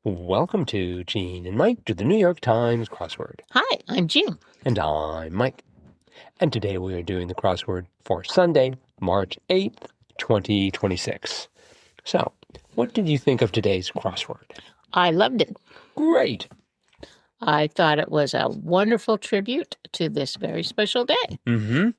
Welcome to Gene and Mike to the New York Times crossword. Hi, I'm Jean. And I'm Mike. And today we are doing the crossword for Sunday, March 8th, 2026. So, what did you think of today's crossword? I loved it. Great. I thought it was a wonderful tribute to this very special day,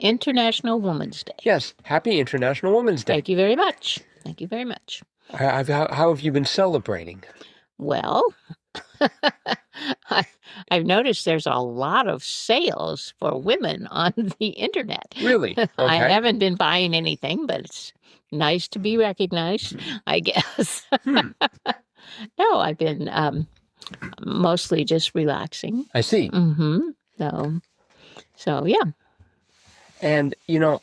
International Women's Day. Yes, happy International Women's Day. Thank you very much. Thank you very much. How have you been celebrating? Well, I've noticed there's a lot of sales for women on the internet. Really? Okay. I haven't been buying anything, but it's nice to be recognized, I guess. No, I've been mostly just relaxing. I see. So yeah. And,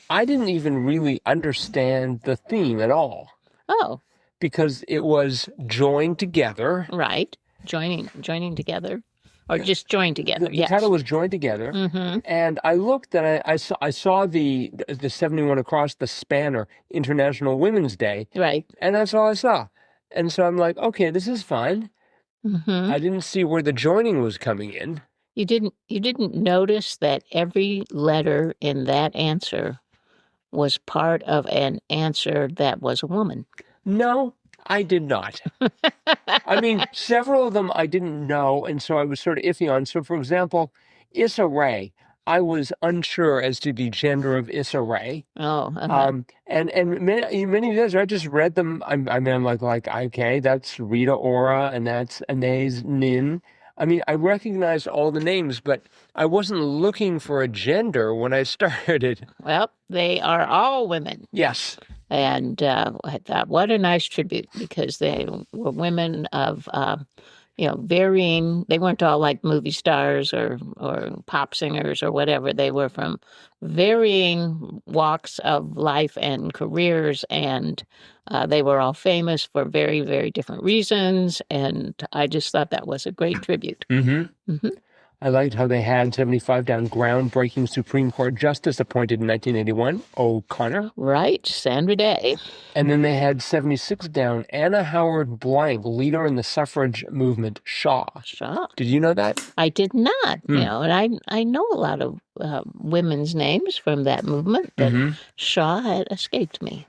I didn't even really understand the theme at all. Oh. Because it was joined together. Right. Joining together. Or just joined together, The title was joined together. And I looked and I saw the 71 across the spanner, International Women's Day. Right. And that's all I saw. And so I'm like, okay, this is fine. I didn't see where the joining was coming in. You didn't notice that every letter in that answer was part of an answer that was a woman? No, I did not. I mean, several of them I didn't know, and so I was sort of iffy on. So, for example, Issa Rae, I was unsure as to the gender of Issa Rae. Oh, and many of those, I just read them. I'm like, okay, that's Rita Ora, and that's Anais Nin. I mean, I recognized all the names, but I wasn't looking for a gender when I started. Well, they are all women. Yes. And I thought, what a nice tribute, because they were women of, varying, they weren't all like movie stars or pop singers or whatever. They were from varying walks of life and careers, and they were all famous for very, very different reasons. And I just thought that was a great tribute. I liked how they had 75 down, groundbreaking Supreme Court Justice appointed in 1981, O'Connor. Right, Sandra Day. And then they had 76 down, Anna Howard Blank, leader in the suffrage movement, Shaw. Shaw. Did you know that? I did not, and I know a lot of women's names from that movement, but Shaw had escaped me.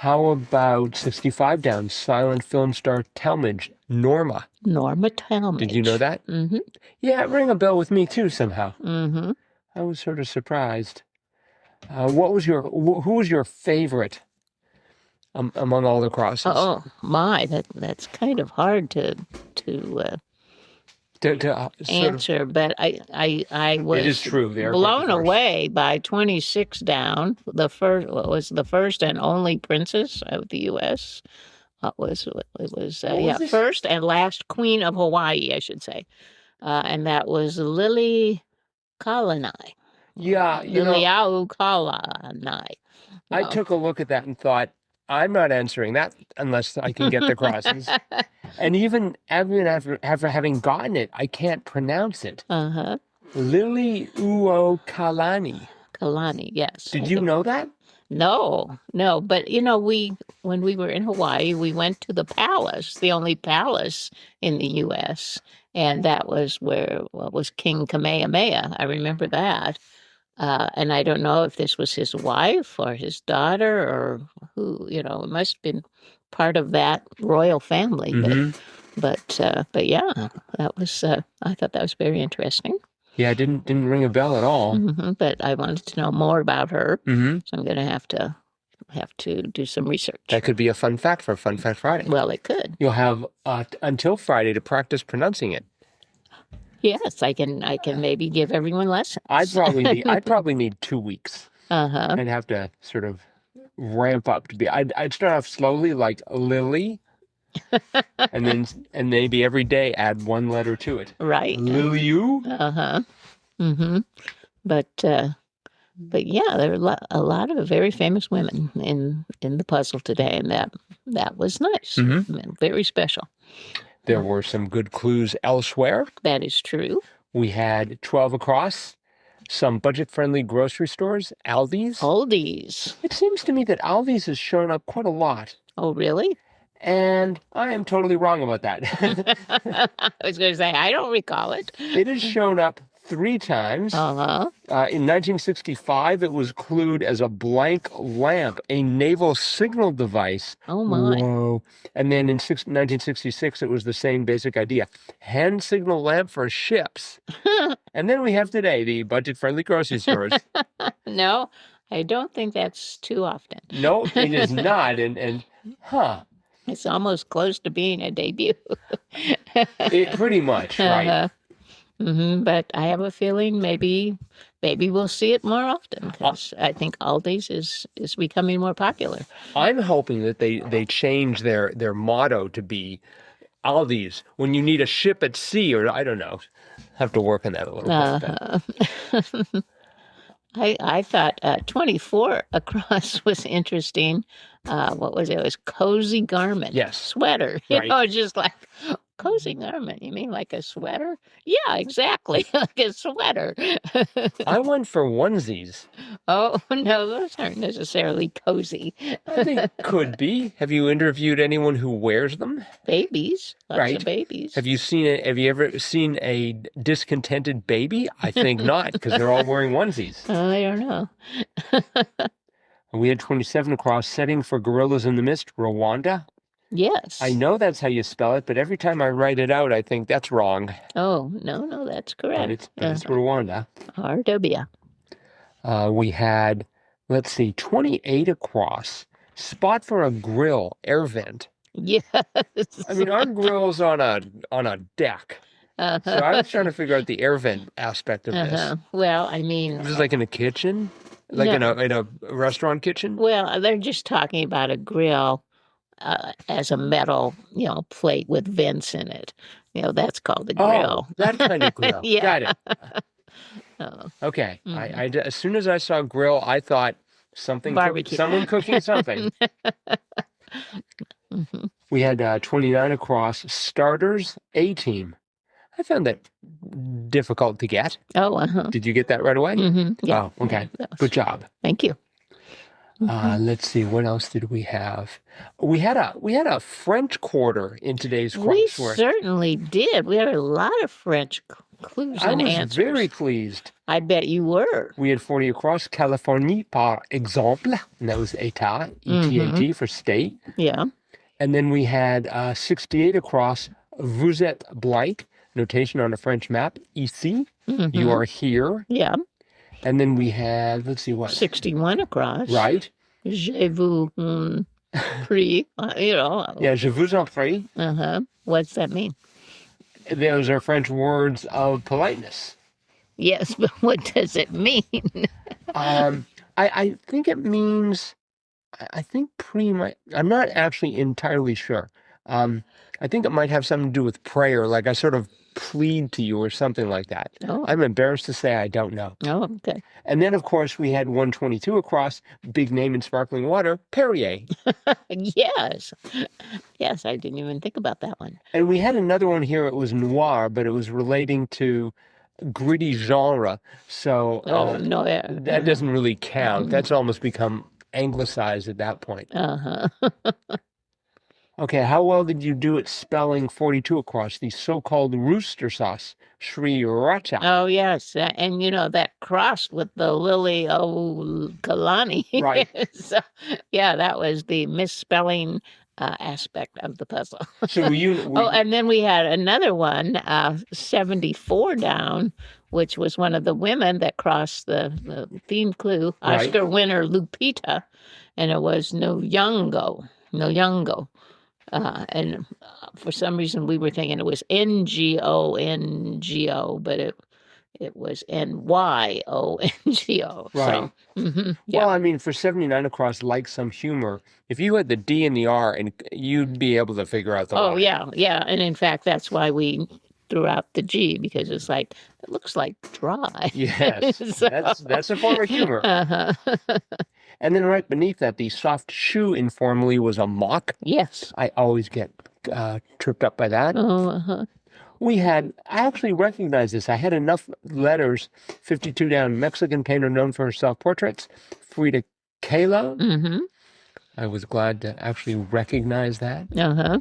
How about 65 down, silent film star Talmadge, Norma? Norma Talmadge. Did you know that? Yeah, it rang a bell with me too somehow. I was sort of surprised. Who was your favorite among all the crosses? Oh my, that's kind of hard to answer, but I was it is true. blown away by 26 down. The first and only princess of the U.S. First and last Queen of Hawaii, I should say, and that was Lily Kalanai. Yeah, Liliau Kalanai. I took a look at that and thought, I'm not answering that unless I can get the crosses. And even after having gotten it, I can't pronounce it. Lily Uo Kalani. Kalani, yes. Did you know that? No. But, when we were in Hawaii, we went to the palace, the only palace in the U.S., and that was where was King Kamehameha. I remember that. And I don't know if this was his wife or his daughter or who, it must have been part of that royal family. But yeah, that was, I thought that was very interesting. Yeah, it didn't ring a bell at all. But I wanted to know more about her. So I'm going to have to do some research. That could be a fun fact for Fun Fact Friday. Well, it could. You'll have until Friday to practice pronouncing it. Yes, I can maybe give everyone lessons. I'd probably need 2 weeks. I'd have to sort of ramp up to be. I'd start off slowly, like Lily, and maybe every day add one letter to it. Right. Liliu. But yeah, there are a lot of very famous women in the puzzle today, and that was nice. Very special. There were some good clues elsewhere. That is true. We had 12 across, some budget-friendly grocery stores, Aldi's. Aldi's. It seems to me that Aldi's has shown up quite a lot. Oh, really? And I am totally wrong about that. I was going to say, I don't recall it. It has shown up 3 times. Uh-huh. In 1965, it was clued as a blank lamp, a naval signal device. Oh, my. Whoa. And then in 1966, it was the same basic idea. Hand signal lamp for ships. And then we have today, the budget-friendly grocery stores. No, I don't think that's too often. No, it is not. And It's almost close to being a debut. it pretty much, right. But I have a feeling maybe we'll see it more often because I think Aldi's is becoming more popular. I'm hoping that they change their motto to be Aldi's when you need a ship at sea, or I don't know. Have to work on that a little bit. I thought 24 across was interesting. What was it? It was cozy garment. Yes. Sweater. Right. Just like cozy garment. You mean like a sweater? Yeah, exactly. Like a sweater. I went for onesies. Oh, no, those aren't necessarily cozy. I think could be. Have you interviewed anyone who wears them? Babies. Lots of babies. Have you ever seen a discontented baby? I think not, because they're all wearing onesies. I don't know. We had 27 across, setting for Gorillas in the Mist, Rwanda. Yes. I know that's how you spell it, but every time I write it out, I think that's wrong. Oh, no, that's correct. But it's Rwanda. RW. We had, let's see, 28 across. Spot for a grill, air vent. Yes. I mean, our grill's on a deck. So I was trying to figure out the air vent aspect of this. Well, I mean, Is this like in a kitchen? Like in a restaurant kitchen? Well, they're just talking about a grill as a metal, plate with vents in it. That's called a grill. Oh, that kind of grill. Yeah. Got it. Okay. As soon as I saw grill, I thought Barbecue. someone cooking something. We had 29 across. Starters, A-team. I found that difficult to get. Oh, Did you get that right away? Yeah. Oh, okay. Good job. Thank you. Let's see. What else did we have? We had a French quarter in today's crossword. We certainly did. We had a lot of French clues and answers. I was very pleased. I bet you were. We had 40 across. Californie, par exemple. And that was État, E-T-A-T for state. Yeah. And then we had 68 across. Vous êtes blank. Notation on a French map. Ici. You are here. Yeah. And then we had, let's see what. 61 across. Right. Je vous prie. Yeah, je vous en prie. What's that mean? Those are French words of politeness. Yes, but what does it mean? I think it means, I think I'm not actually entirely sure. I think it might have something to do with prayer, like I sort of plead to you or something like that. Oh. I'm embarrassed to say I don't know. Oh, okay. And then, of course, we had 122 across, big name in sparkling water, Perrier. Yes. Yes, I didn't even think about that one. And we had another one here, it was noir, but it was relating to gritty genre. So no, that doesn't really count. That's almost become anglicized at that point. Okay, how well did you do at spelling 42 across, the so-called rooster sauce, Sriracha? Oh, yes. And, that crossed with the Lily O'Kalani. Right. So, yeah, that was the misspelling aspect of the puzzle. So and then we had another one, 74 down, which was one of the women that crossed the theme clue, Oscar winner Lupita, and it was No Yongo. And for some reason we were thinking it was NGO, but it was NYONGO. Right. So, yeah. Well, I mean, for 79 across, like some humor, if you had the D and the R, and you'd be able to figure out the line. Yeah. And in fact, that's why we threw out the G, because it's like, it looks like dry. Yes, so. That's a form of humor. And then right beneath that, the soft shoe informally was a mock. Yes. I always get tripped up by that. I actually recognize this. I had enough letters, 52 down, Mexican painter known for her self-portraits, Frida Kahlo. I was glad to actually recognize that. Uh-huh.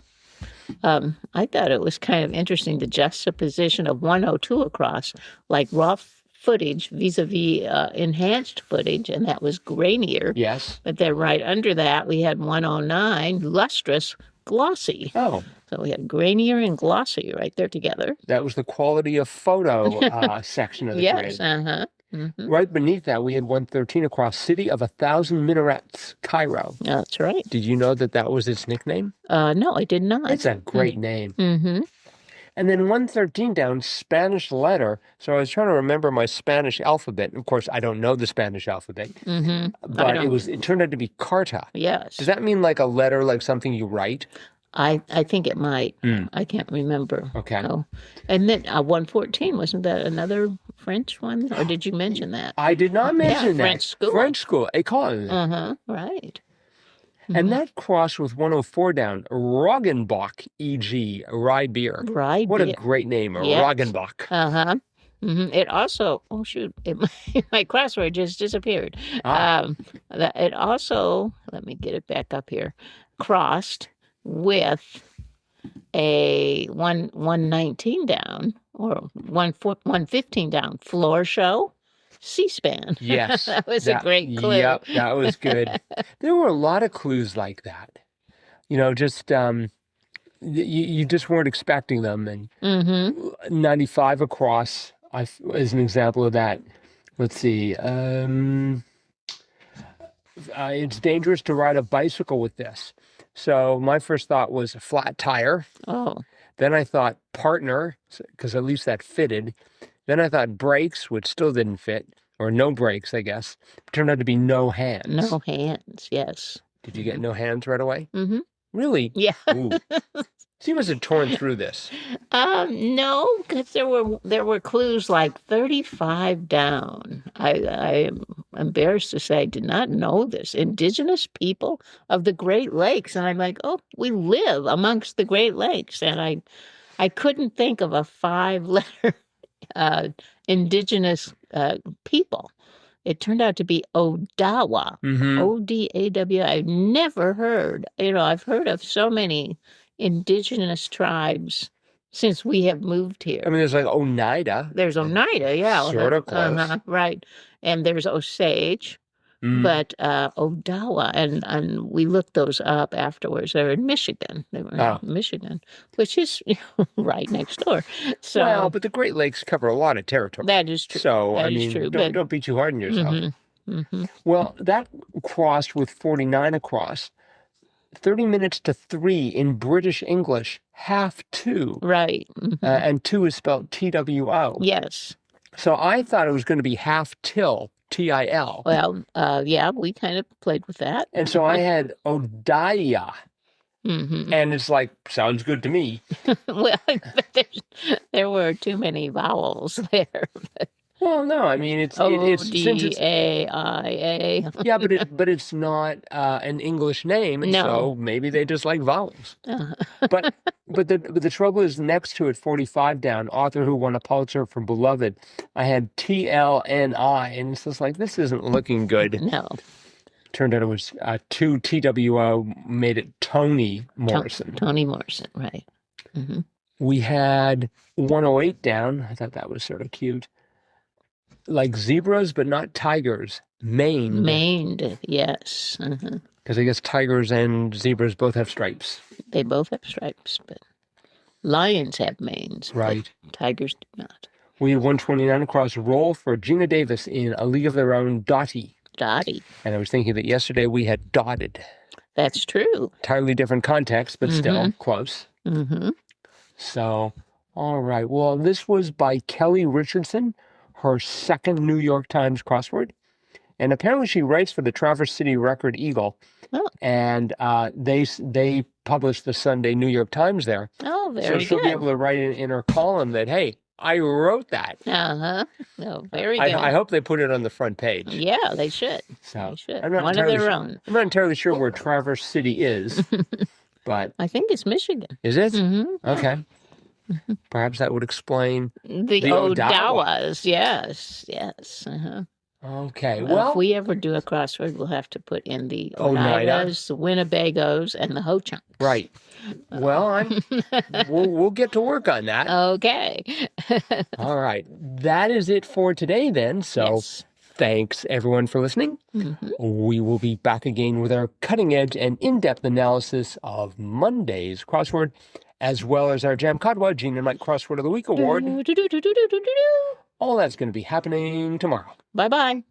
I thought it was kind of interesting, the juxtaposition of 102 across, like raw footage vis-a-vis enhanced footage, and that was grainier. Yes. But then right under that, we had 109, lustrous, glossy. Oh, So we had grainier and glossy right there together. that was the quality of photo section of the Yes, grid. uh-huh. Mm-hmm. Right beneath that, we had 113 across, City of 1,000 Minarets, CAIRO. That's right. Did you know that that was its nickname? No, I did not. It's a great name. Mm-hmm. And then 113 down, Spanish letter. So I was trying to remember my Spanish alphabet. Of course, I don't know the Spanish alphabet, Mm-hmm. but it turned out to be carta. Yes. Does that mean like a letter, like something you write? I think it might. I can't remember. Okay. Oh. And then 114, wasn't that another French one? Or did you mention that? I did not mention that. French school. French school, école. Uh-huh, right. And that crossed with 104 down, Roggenbach, e.g., rye beer. Rye What a beer. great name, Yes. Roggenbach. Uh-huh. Mm-hmm. It also, oh shoot, my crossword just disappeared. It also, let me get it back up here, crossed with a 119 down or 115 down, floor show, C-SPAN. Yes. That was a great clue. Yep, that was good. There were a lot of clues like that. You know, just you just weren't expecting them. And Mm-hmm. 95 across is an example of that. Let's see. It's dangerous to ride a bicycle with this. So my first thought was a flat tire. Oh, Then I thought partner, because at least that fitted. Then I thought brakes, which still didn't fit, or no brakes, I guess. Turned out to be no hands. no hands, yes. Did you get no hands right away? Mm-hmm. Really? Yeah. Ooh. So you must have torn through this. No, because there were clues like 35 down. I am embarrassed to say I did not know this. Indigenous people of the Great Lakes. And I'm like, oh, we live amongst the Great Lakes. And I couldn't think of a 5-letter indigenous people. It turned out to be Odawa. Mm-hmm. O-D-A-W. I've never heard, I've heard of so many indigenous tribes since we have moved here. I mean, there's like Oneida. There's Oneida, yeah. Sort of close. Right. And there's Osage, but Odawa, and we looked those up afterwards. They're in Michigan. They were in Michigan, which is right next door. So, well, but the Great Lakes cover a lot of territory. that is true. So, that I is mean, true, don't be too hard on yourself. Mm-hmm. Well, that crossed with 49 across. 30 minutes to 3 in British English, half 2. Right. Mm-hmm. And 2 is spelled T-W-O. Yes. So I thought it was going to be half till, T-I-L. Well, yeah, we kind of played with that. And so I had Odaya. Mm-hmm. And it's like, sounds good to me. Well, but there were too many vowels there. Well, no, I mean, it's O-D-A-I-A. yeah, but it's not an English name, and No. so maybe they just like vowels. Uh-huh. But the trouble is next to it, 45 down, author who won a Pulitzer for Beloved. I had T-L-N-I, and it's just like, this isn't looking good. No. Turned out it was 2 T-W-O, made it Toni Morrison. Toni Morrison, right. Mm-hmm. We had 108 down. I thought that was sort of cute. Like zebras, but not tigers. Maned. Maned, yes. Uh-huh. Because I guess tigers and zebras both have stripes. They both have stripes, but lions have manes. Right. But tigers do not. We had 129 across, roll for Gina Davis in A League of Their Own, Dottie. Dottie. And I was thinking that yesterday we had dotted. That's true. Entirely different context, but still close. Mm-hmm. So, all right. Well, this was by Kelly Richardson, her second New York Times crossword. And apparently she writes for the Traverse City Record Eagle. Oh. And they publish the Sunday New York Times there. Oh, very so she'll good. be able to write in her column that, hey, I wrote that. Uh-huh. Oh, very good. I hope they put it on the front page. Yeah, they should. So They should. I'm not One of entirely their sure- own. I'm not entirely sure where Traverse City is, but I think it's Michigan. is it? Mm-hmm. Okay. Perhaps that would explain The Odawa. Odawas, yes. Uh-huh. Okay. Well, Well, if we ever do a crossword, we'll have to put in the Oneida. Oneidas, the Winnebagos, and the Ho-Chunks. Right. Well, we'll get to work on that. Okay. All right. That is it for today then. So Yes. thanks everyone for listening. Mhm. We will be back again with our cutting edge and in-depth analysis of Monday's crossword, as well as our Jam Kadwa Gene and Mike Crossword of the Week award. Do-do-do-do-do-do-do-do. All that's going to be happening tomorrow. Bye-bye.